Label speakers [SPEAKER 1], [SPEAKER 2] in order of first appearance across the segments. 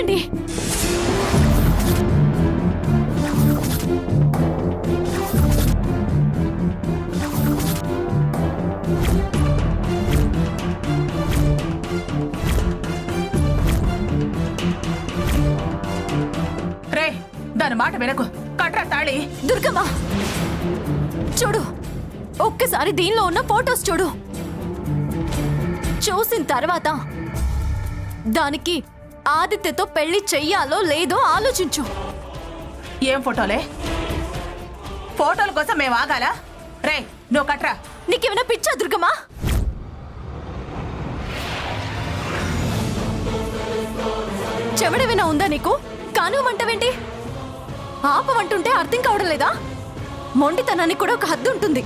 [SPEAKER 1] ఆగండి.
[SPEAKER 2] రే, దాని మాట వినకు. కట్రా తాళి.
[SPEAKER 1] దుర్గమ్మ చూడు, ఒక్కసారి దీనిలో ఉన్న ఫోటోస్ చూడు. చూసిన తర్వాత దానికి ఆదిత్యతో పెళ్లి చెయ్యాలో లేదో ఆలోచించు.
[SPEAKER 2] ఏం ఫోటోలే? ఫోటోల కోసం మేము ఆగాలా? రే, నువ్వు కట్రా.
[SPEAKER 1] నీకేమైనా పిచ్చా దుర్గమ్మ? చెవిడేమైనా ఉందా నీకు? కానివ్వమంటావేంటి? ఆపమంటుంటే అర్థం కావడం లేదా? మొండితనానికి కూడా ఒక హద్దు ఉంటుంది.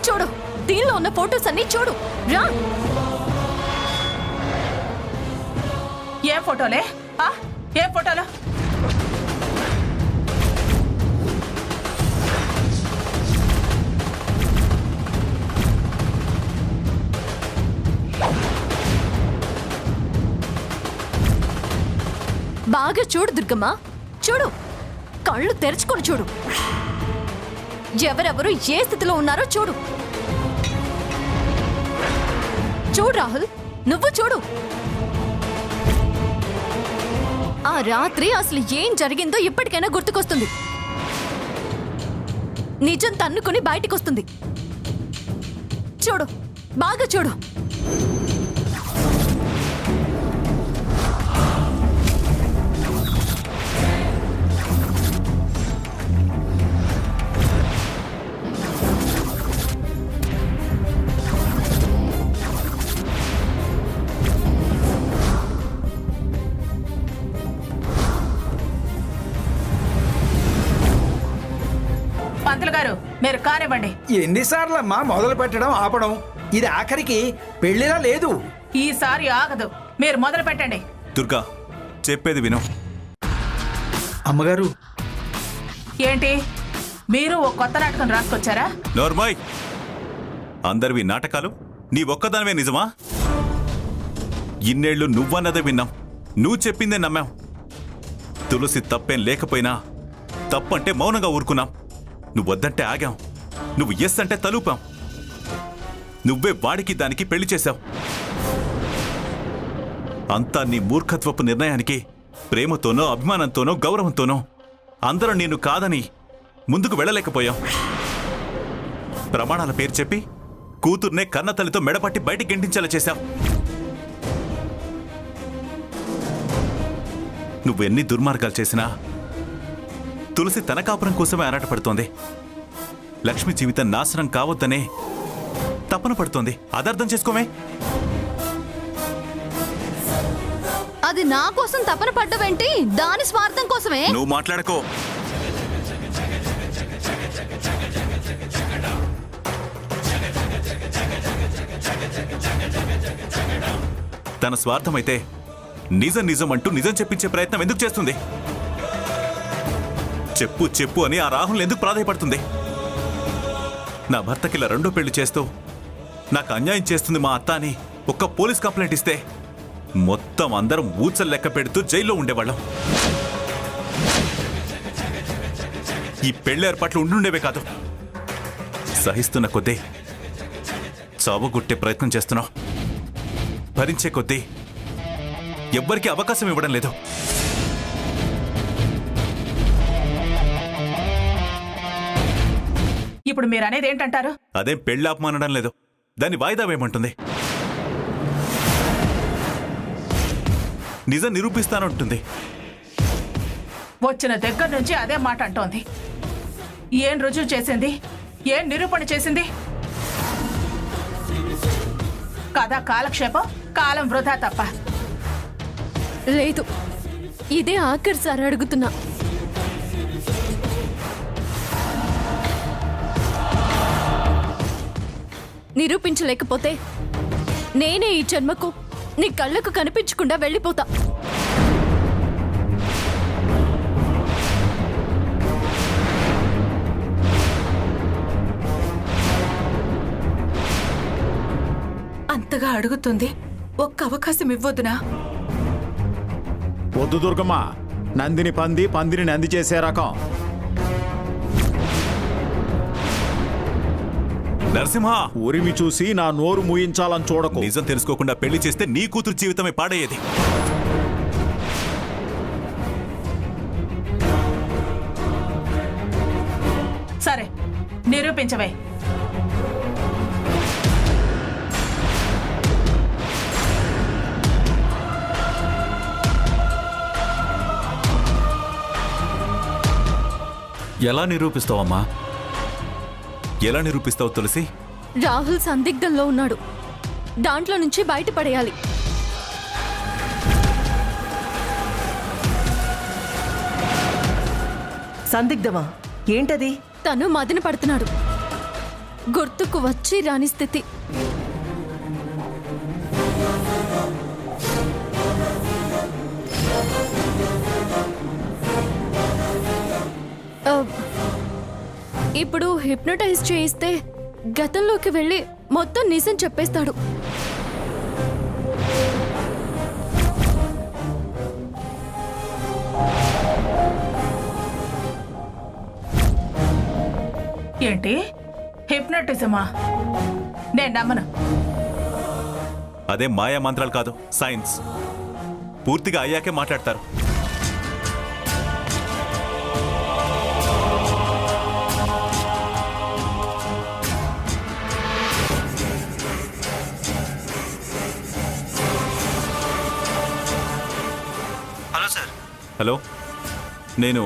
[SPEAKER 1] చూడు, దీనిలో ఉన్న ఫోటోస్ అన్ని చూడు. రా.
[SPEAKER 2] ఏం ఫోటోలే? ఏం ఫోటోలు?
[SPEAKER 1] బాగా చూడు దుర్గమ్మ, చూడు. కళ్ళు తెరుచుకొని చూడు. ఎవరెవరు ఏ స్థితిలో ఉన్నారో చూడు. చూడు రాహుల్, నువ్వు చూడు. ఆ రాత్రి అసలు ఏం జరిగిందో ఇప్పటికైనా గుర్తుకొస్తుంది. నిజం తన్నుకుని బయటికొస్తుంది. చూడు, బాగా చూడు.
[SPEAKER 2] పంతులు గారు, మీరు కానివ్వండి.
[SPEAKER 3] ఎన్నిసార్లమ్మా మొదలు పెట్టడం ఆపడం? ఇది ఆఖరికి పెళ్లిలా లేదు.
[SPEAKER 2] ఈసారి ఆగదు. మీరు మొదలు పెట్టండి.
[SPEAKER 4] దుర్గా, చెప్పేది విను.
[SPEAKER 3] అమ్మగారు,
[SPEAKER 2] ఏంటి, మీరు ఓ కొత్త నాటకం రాసుకొచ్చారా?
[SPEAKER 4] నోర్మాయ్, అందరివి నాటకాలు, నీ ఒక్కదానివే నిజమా? ఇన్నేళ్లు నువ్వన్నదే విన్నాం, నువ్వు చెప్పిందే నమ్మాం. తులసి తప్పేం లేకపోయినా తప్పంటే మౌనంగా ఊరుకున్నాం. నువ్వు వద్దంటే ఆగాం, నువ్వు ఎస్ అంటే తలూపాం. నువ్వే వాడికి దానికి పెళ్లి చేశావు. అంతా నీ మూర్ఖత్వపు నిర్ణయానికి ప్రేమతోనో అభిమానంతోనో గౌరవంతోనో అందరం నిన్ను కాదని ముందుకు వెళ్ళలేకపోయాం. ప్రమాణాల పేరు చెప్పి కూతుర్నే కన్నతల్లితో మెడపట్టి బయటికి గెంటించేలా చేశావు. నువ్వెన్ని దుర్మార్గాలు చేసినా తులసి తన కాపురం కోసమే ఆరాటపడుతోంది. లక్ష్మి జీవితం నాశనం కావద్దనే తపన పడుతోంది. అదర్థం చేసుకోమే.
[SPEAKER 1] అది నా కోసం తపన పడ్డవేంటి? దాని స్వార్థం కోసమే.
[SPEAKER 4] నువ్వు మాట్లాడుకో. తన స్వార్థమైతే నిజం నిజం అంటూ నిజం చెప్పించే ప్రయత్నం ఎందుకు చేస్తుంది? చెప్పు చెప్పు అని ఆ రాహుల్ ఎందుకు ప్రాధాయపడుతుంది? నా భర్తకిలా రెండో పెళ్లి చేస్తూ నాకు అన్యాయం చేస్తుంది మా అత్త అని ఒక్క పోలీస్ కంప్లైంట్ ఇస్తే మొత్తం అందరం ఊచలు లెక్క పెడుతూ జైల్లో ఉండేవాళ్ళం. ఈ పెళ్లి ఏర్పాట్లు ఉండుండేవే కాదు. సహిస్తున్న కొద్దీ చావుగుట్టే ప్రయత్నం చేస్తున్నావు. భరించే కొద్దీ ఎవ్వరికీ అవకాశం ఇవ్వడం లేదు.
[SPEAKER 2] ఇప్పుడు మీరు అనేది ఏంటంటారు?
[SPEAKER 4] అదేం పెళ్లి ఆపమనడం లేదు, దాన్ని వాయిదా వేయమంటుంది. నిజం నిరూపిస్తానంటుంది.
[SPEAKER 2] వచ్చిన దగ్గర నుంచి అదే మాట అంటోంది. ఏం రుజువు చేసింది? ఏం నిరూపణ చేసింది? కదా కాలక్షేపం, కాలం వృధా తప్ప.
[SPEAKER 1] లేదు, ఇదే ఆఖరి సార్ అడుగుతున్నా. నిరూపించలేకపోతే నేనే ఈ జన్మకు నీ కళ్ళకు కనిపించకుండా వెళ్ళిపోతా.
[SPEAKER 2] అంతగా అడుగుతుంది, ఒక్క అవకాశం ఇవ్వొద్దునా?
[SPEAKER 5] వద్దు దుర్గమ్మ, నందిని పంది, పందిని నంది చేసే రకం.
[SPEAKER 4] నరసింహ,
[SPEAKER 5] ఊరిమి చూసి నా నోరు మూయించాలని చూడకు.
[SPEAKER 4] నిజం తెలుసుకోకుండా పెళ్లి చేస్తే నీ కూతురు జీవితమే పాడయ్యేది.
[SPEAKER 2] సరే, నిరూపించవే.
[SPEAKER 4] ఎలా నిరూపిస్తావమ్మా? ఎలా నిరూపిస్తావు తులసి?
[SPEAKER 1] రాహుల్ సందిగ్ధంలో ఉన్నాడు, దాంట్లో నుంచి బయటపడేయాలి.
[SPEAKER 6] సందిగ్ధమా? ఏంటది?
[SPEAKER 1] తను మదన పడుతున్నాడు, గుర్తుకు వచ్చి రాని స్థితి. ఇప్పుడు హిప్నోటైజ్ చేయిస్తే గతంలోకి వెళ్ళి మొత్తం నిజం చెప్పేస్తాడు.
[SPEAKER 2] ఏంటి హిప్నోటిజమా? నేను నమ్మను.
[SPEAKER 4] అదే మాయా మంత్రాలు కాదు, సైన్స్. పూర్తిగా అయ్యాకే మాట్లాడతారు.
[SPEAKER 7] Hello sir.
[SPEAKER 4] హలో, నేను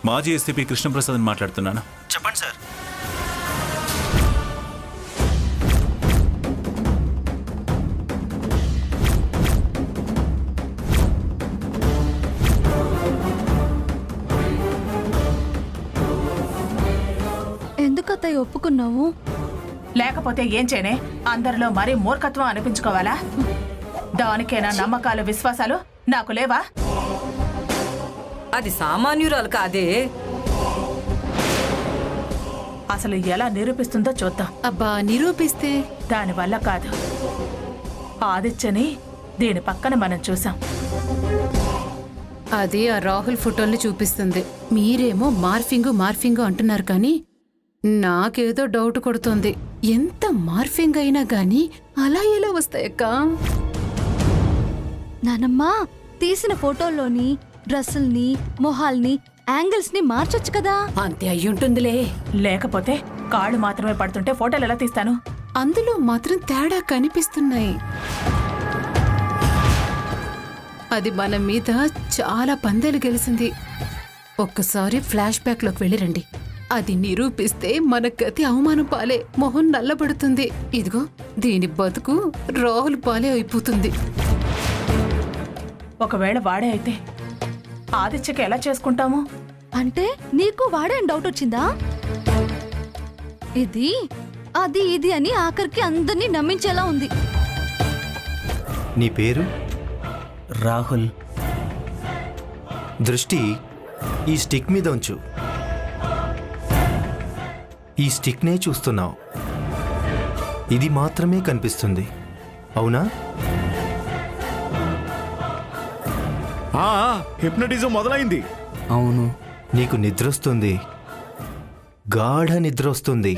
[SPEAKER 4] మాజీ ఎస్పీ కృష్ణప్రసాద్ మాట్లాడుతున్నాను.
[SPEAKER 7] చెప్పండి సార్.
[SPEAKER 1] ఎందుకత్తయ్య ఒప్పుకున్నావు?
[SPEAKER 2] లేకపోతే ఏం చేయనే? అందరిలో మరీ మూర్ఖత్వం అనిపించుకోవాలా? దానికేనా నమ్మకాలు, విశ్వాసాలు నాకు లేవా?
[SPEAKER 6] అది సామాన్యురాలు కాదే.
[SPEAKER 2] అసలు ఎలా నిరూపిస్తుందో చూద్దాం.
[SPEAKER 1] అబ్బా, నిరూపిస్తే
[SPEAKER 2] దానివల్ల కాదు. ఆదిత్యని దీని పక్కన మనం చూసాం.
[SPEAKER 8] అది ఆ రాహుల్ ఫోటోల్ని చూపిస్తుంది. మీరేమో మార్ఫింగ్ అంటున్నారు కానీ నాకేదో డౌట్ కొడుతోంది. ఎంత మార్ఫింగ్ అయినా గానీ అలా ఎలా వస్తాయక్క?
[SPEAKER 1] నానమ్మా, తీసిన ఫోటోల్లోని డ్రెస్సుల్ని, మొహాల్ని, యాంగిల్స్ ని మార్చొచ్చు కదా.
[SPEAKER 8] అంతే అయ్యుంటుందిలే.
[SPEAKER 2] లేకపోతే కాళ్ళు మాత్రమే పడుతుంటే ఫోటోలు ఎలా తీస్తాను?
[SPEAKER 8] అందులో మాత్రం తేడా కనిపిస్తున్నాయి. అది మన మీద చాలా పందేలు గెలిచింది. ఒక్కసారి ఫ్లాష్ బ్యాక్ లోకి వెళ్ళిరండి. అది నిరూపిస్తే మన గతి అవమానం పాలే, మొహం నల్లబడుతుంది. ఇదిగో దీని బతుకు రాహుల్ పాలే అయిపోతుంది.
[SPEAKER 2] ఒకవేళ వాడే అయితే ఆదిత్యకి ఎలా చేసుకుంటాము?
[SPEAKER 1] అంటే నీకు వాడే డౌట్ వచ్చిందా? ఇది అది ఇది అని ఆఖరికి అందరినీ నమ్మించేలా ఉంది.
[SPEAKER 7] నీ పేరు? రాహుల్. దృష్టి ఈ స్టిక్ మీద ఉంచు. ఈ స్టిక్నే చూస్తున్నావు. ఇది మాత్రమే కనిపిస్తుంది, అవునా?
[SPEAKER 5] హిప్నటిజం మొదలైంది.
[SPEAKER 7] అవును. నీకు నిద్రొస్తుంది, గాఢ నిద్ర వస్తుంది.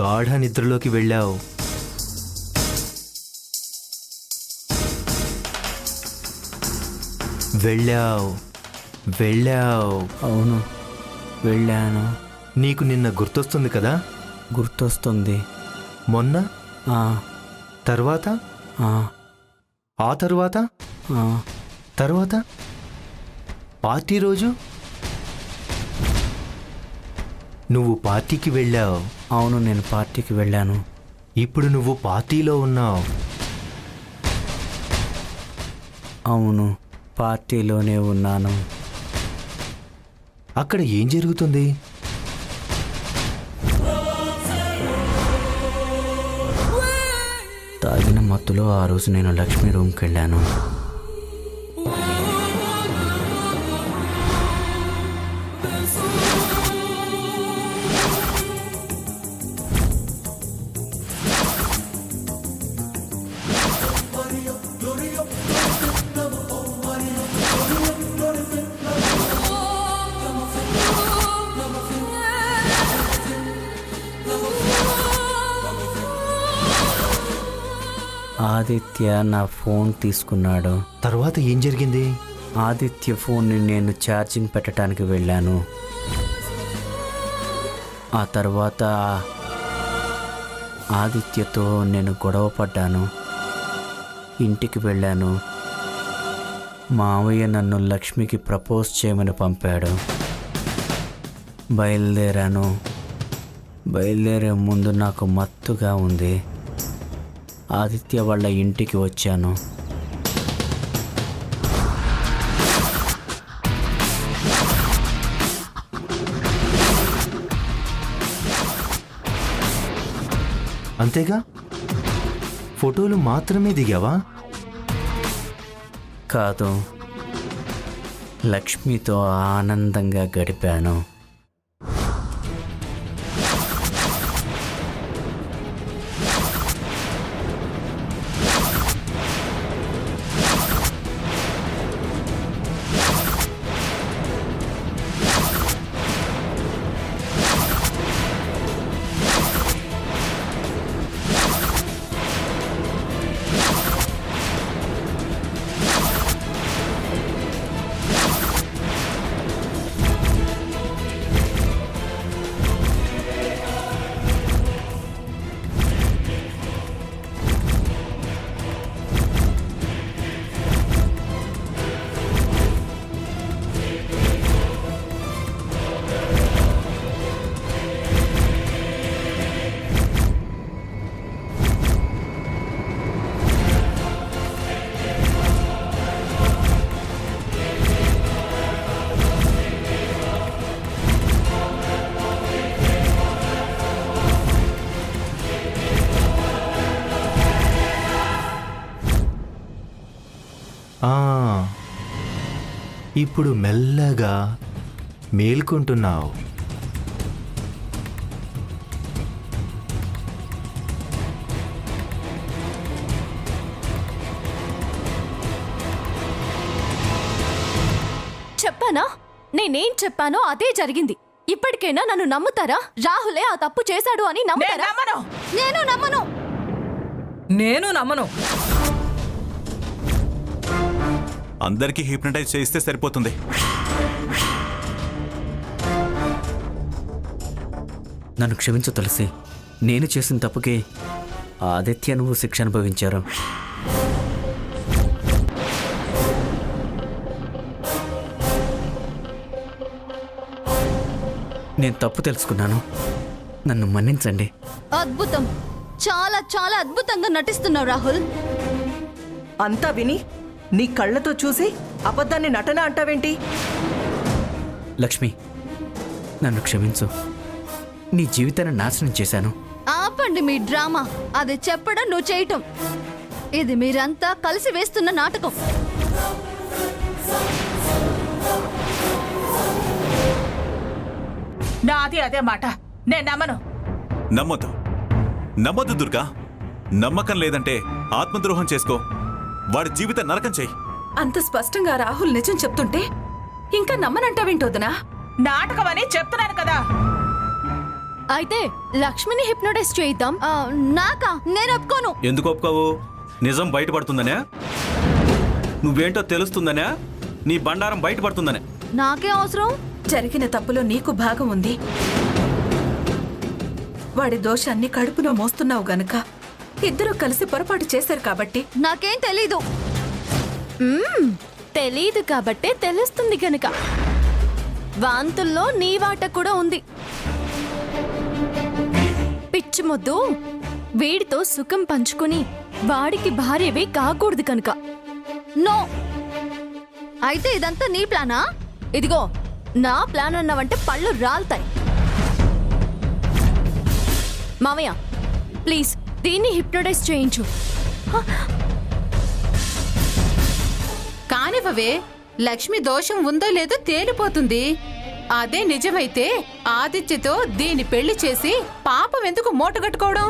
[SPEAKER 7] గాఢ నిద్రలోకి వెళ్ళావు. వెళ్ళావు.
[SPEAKER 9] అవును, వెళ్ళాను.
[SPEAKER 7] నీకు నిన్న గుర్తొస్తుంది కదా?
[SPEAKER 9] గుర్తొస్తుంది.
[SPEAKER 7] మొన్న, తర్వాత, ఆ తరువాత, తర్వాత పార్టీ రోజు నువ్వు పార్టీకి వెళ్ళావు.
[SPEAKER 9] అవును, నేను పార్టీకి వెళ్ళాను.
[SPEAKER 7] ఇప్పుడు నువ్వు పార్టీలో ఉన్నావు.
[SPEAKER 9] అవును, పార్టీలోనే ఉన్నాను.
[SPEAKER 7] అక్కడ ఏం జరుగుతుంది?
[SPEAKER 9] తాగిన మత్తులో ఆ రోజు నేను లక్ష్మి రూమ్కి వెళ్ళాను. ఆదిత్య నా ఫోన్ తీసుకున్నాడు.
[SPEAKER 7] తర్వాత ఏం జరిగింది?
[SPEAKER 9] ఆదిత్య ఫోన్ని నేను ఛార్జింగ్ పెట్టడానికి వెళ్ళాను. ఆ తర్వాత ఆదిత్యతో నేను గొడవ పడ్డాను. ఇంటికి వెళ్ళాను. మావయ్య నన్ను లక్ష్మికి ప్రపోజ్ చేయమని పంపాడు. బయలుదేరే ముందు నాకు మత్తుగా ఉంది. ఆదిత్య వాళ్ళ ఇంటికి వచ్చాను.
[SPEAKER 7] అంతేగా? ఫోటోలు మాత్రమే దిగావా?
[SPEAKER 9] కాదు, లక్ష్మితో ఆనందంగా గడిపాను.
[SPEAKER 7] ఇప్పుడు మెల్లగా మేల్కొంటున్నావు.
[SPEAKER 1] చెప్పానా? నేనేం చెప్పానో అదే జరిగింది. ఇప్పటికైనా నన్ను నమ్ముతారా? రాహులే ఆ తప్పు చేశాడు అని నమ్ముతారా? నేను నమ్మను.
[SPEAKER 6] నేను నమ్మను.
[SPEAKER 4] అందరికీ హిప్నటైజ్ చేయిస్తే సరిపోతుంది.
[SPEAKER 9] నన్ను క్షమించు తులసి. నేను చేసిన తప్పుకి ఆదిత్య నువ్వు శిక్ష అనుభవించారు. నేను తప్పు తెలుసుకున్నాను. నన్ను మన్నించండి.
[SPEAKER 1] అద్భుతం. చాలా చాలా అద్భుతంగా నటిస్తున్నావు రాహుల్.
[SPEAKER 6] అంతా విని నీ కళ్ళతో చూసి అబద్ధాన్ని నటన అంటావేంటి?
[SPEAKER 9] లక్ష్మి, నన్ను క్షమించు. నీ జీవితాన్ని నాశనం చేశాను.
[SPEAKER 1] ఆపండి మీ డ్రామా. అది చెప్పడం, నువ్వు చేయటం. ఇది మీరంతా కలిసి వేస్తున్న నాటకం.
[SPEAKER 2] నాది అదే మాట. నేను నమ్మను.
[SPEAKER 4] నమ్మొద్దు దుర్గా. నమ్మకం లేదంటే ఆత్మద్రోహం చేసుకో. వాడి జీవిత నరకం చెయ్యి.
[SPEAKER 8] అంత స్పష్టంగా రాహుల్ నిజం చెప్తుంటే ఇంకా నమ్మనంటావేంటోదనా?
[SPEAKER 2] నాటకం అని చెప్తున్నాను కదా.
[SPEAKER 1] అయితే లక్ష్మిని హిప్నోటైజ్ చేయిద్దాం. నాకా? నేను ఒప్పుకోను.
[SPEAKER 10] ఎందుకు ఒప్పుకోవు? నిజం బయటపడుతుందనే? నువ్వేంటో తెలుస్తుందనే? నీ బండారం బయటపడుతుందనే?
[SPEAKER 1] నాకే అవసరం?
[SPEAKER 8] జరిగిన తప్పులో నీకు భాగం ఉంది. వాడి దోషాన్ని కడుపులో మోస్తున్నావు గనక ఇద్దరూ కలిసి పొరపాటు చేశారు కాబట్టి.
[SPEAKER 1] నాకేం తెలీదు. తెలీదు కాబట్టే తెలుస్తుంది గనుక. వాంతుల్లో నీ వాట కూడా ఉంది. పిచ్చి మొద్దు, వీడితో సుఖం పంచుకుని వాడికి భార్యవే కాకూడదు కనుక. నో. అయితే ఇదంతా నీ ప్లానా? ఇదిగో, నా ప్లాన్ అన్నావంటే పళ్ళు రాలుతాయి. మావయ్య, ప్లీజ్ దీన్ని హిప్నోటైజ్ చేయించు.
[SPEAKER 8] కానివ్వవే. లక్ష్మి దోషం ఉందో లేదో తేలిపోతుంది. అదే నిజమైతే ఆదిత్యతో దీని పెళ్లి చేసి పాపం ఎందుకు మూటగట్టుకోవడం?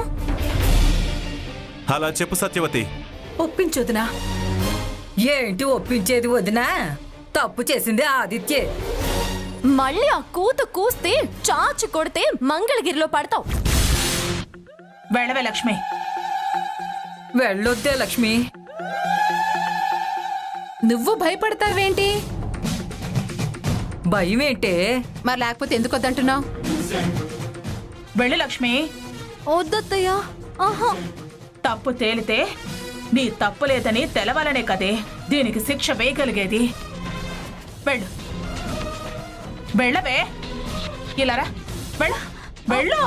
[SPEAKER 4] అలా చెప్పు సత్యవతి.
[SPEAKER 6] ఒప్పించొదినా. ఏంటి ఒప్పించేది వదినా? తప్పు చేసింది ఆదిత్యే.
[SPEAKER 1] మళ్ళీ ఆ కూత కూస్తే చాచి కొడితే మంగళగిరిలో పడతావు.
[SPEAKER 2] వెళ్ళవే లక్ష్మి,
[SPEAKER 11] వెళ్ళొద్దే లక్ష్మి.
[SPEAKER 8] నువ్వు భయపడతావేంటి?
[SPEAKER 11] భయమేంటే?
[SPEAKER 8] మరి లేకపోతే ఎందుకు వద్దంటున్నావు?
[SPEAKER 2] వెళ్ళు లక్ష్మి.
[SPEAKER 1] వద్దత్తయ్యా. ఆహా.
[SPEAKER 2] తప్పు తేలితే నీ తప్పు లేదని తెలవాలనే కదే దీనికి శిక్ష వేయగలిగేది. వెళ్ళు, వెళ్ళవే. ఇలారా, వెళ్ళు, వెళ్ళు.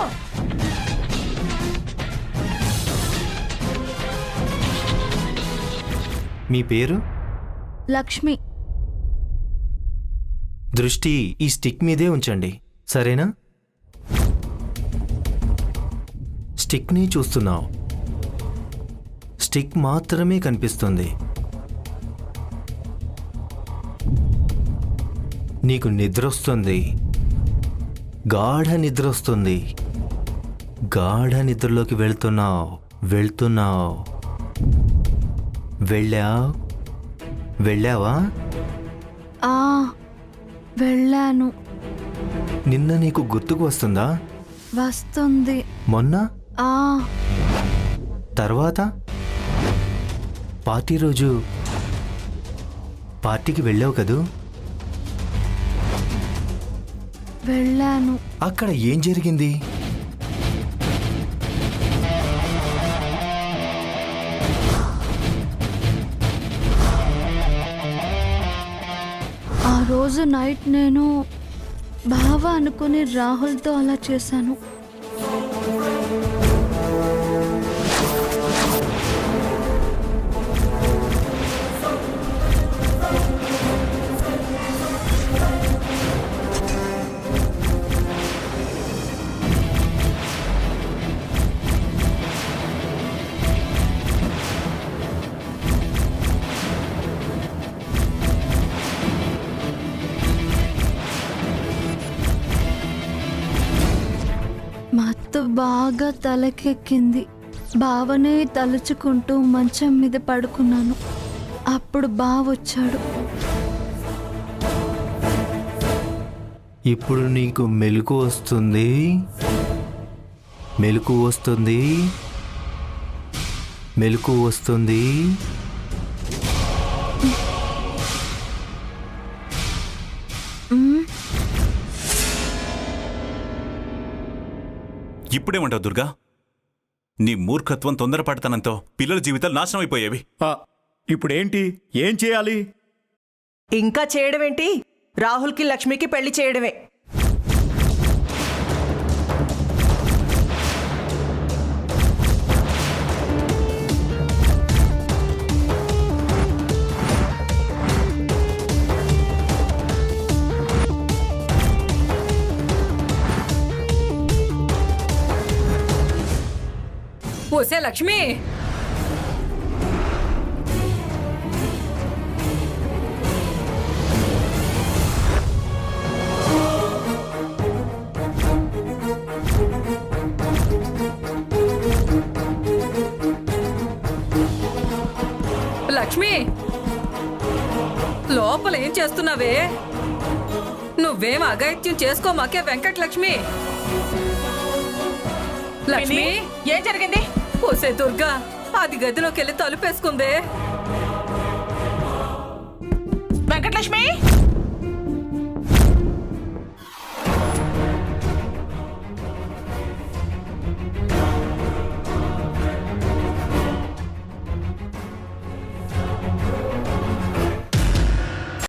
[SPEAKER 7] మీ పేరు?
[SPEAKER 1] లక్ష్మి.
[SPEAKER 7] దృష్టి ఈ స్టిక్ మీదే ఉంచండి, సరేనా? స్టిక్ని చూస్తున్నావు, స్టిక్ మాత్రమే కనిపిస్తుంది. నీకు నిద్ర వస్తుంది, గాఢ నిద్ర వస్తుంది. గాఢ నిద్రలోకి వెళ్తున్నావు. వెళ్ళావా?
[SPEAKER 1] వెళ్ళాను.
[SPEAKER 7] నిన్న నీకు గుర్తుకు వస్తుందా?
[SPEAKER 1] వస్తుంది.
[SPEAKER 7] మొన్న?
[SPEAKER 1] తర్వాత
[SPEAKER 7] పార్టీ రోజు పార్టీకి వెళ్ళావు కదూ?
[SPEAKER 1] వెళ్ళాను.
[SPEAKER 7] అక్కడ ఏం జరిగింది?
[SPEAKER 1] ఆ రోజు నైట్ నేను బావ అనుకుని రాహుల్తో అలా చేశాను. మత్తు బాగా తలకెక్కింది. బావనే తలుచుకుంటూ మంచం మీద పడుకున్నాను. అప్పుడు బావ వచ్చాడు.
[SPEAKER 7] ఇప్పుడు నీకు మెలకు వస్తుంది.
[SPEAKER 4] ఇప్పుడేమంటావు దుర్గా? నీ మూర్ఖత్వం, తొందరపడతనంతో పిల్లల జీవితాలు నాశనం అయిపోయేవి.
[SPEAKER 5] ఇప్పుడేంటి? ఏం చేయాలి?
[SPEAKER 6] ఇంకా చేయడమేంటి? రాహుల్కి లక్ష్మికి పెళ్లి చేయడమే.
[SPEAKER 11] ఓసే లక్ష్మి, లక్ష్మి లోపల ఏం చేస్తున్నావే? నువ్వేం అఘాయిత్యం చేసుకోమాకే వెంకటలక్ష్మి. లక్ష్మి,
[SPEAKER 2] ఏం జరిగింది?
[SPEAKER 11] ఓసే దుర్గా, అది గదిలోకి వెళ్ళి తలుపేసుకుందే.
[SPEAKER 2] వెంకటలక్ష్మి.